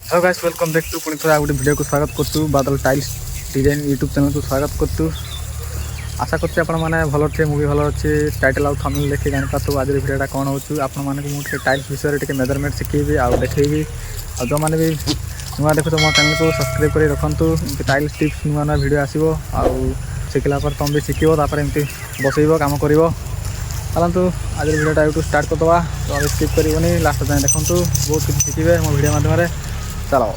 Hello guys welcome back to Pune थोड़ा गोटे video को स्वागत करछु बादल टाइल्स डिजाइन यूट्यूब चैनल को स्वागत करछु। आशा करछि आपण माने भलो छे मूवी भलो अछि टाइटल आउ थंबनेल देखि जानि पातो आज वीडियोटा कोन होछु आपण माने को मुटे टाइल्स विषय टिके मेजरमेंट सिखेबी आ देखेबी आ जो माने भी नुआ देखो तो मो चैनल को सब्सक्राइब करी रखंतु टाइल्स टिप्स नुआ नुआ वीडियो आसीबो आ सिखला पर तुम भी सिखिबो तापर एमती बसइबो काम करिवो। चलतु आज वीडियोटा यूट्यूब स्टार्ट करदवा तो अब स्किप करिवनी लास्ट जाए देखंतु बहुत कुछ शिखिबे मो वीडियो माध्यम चलो।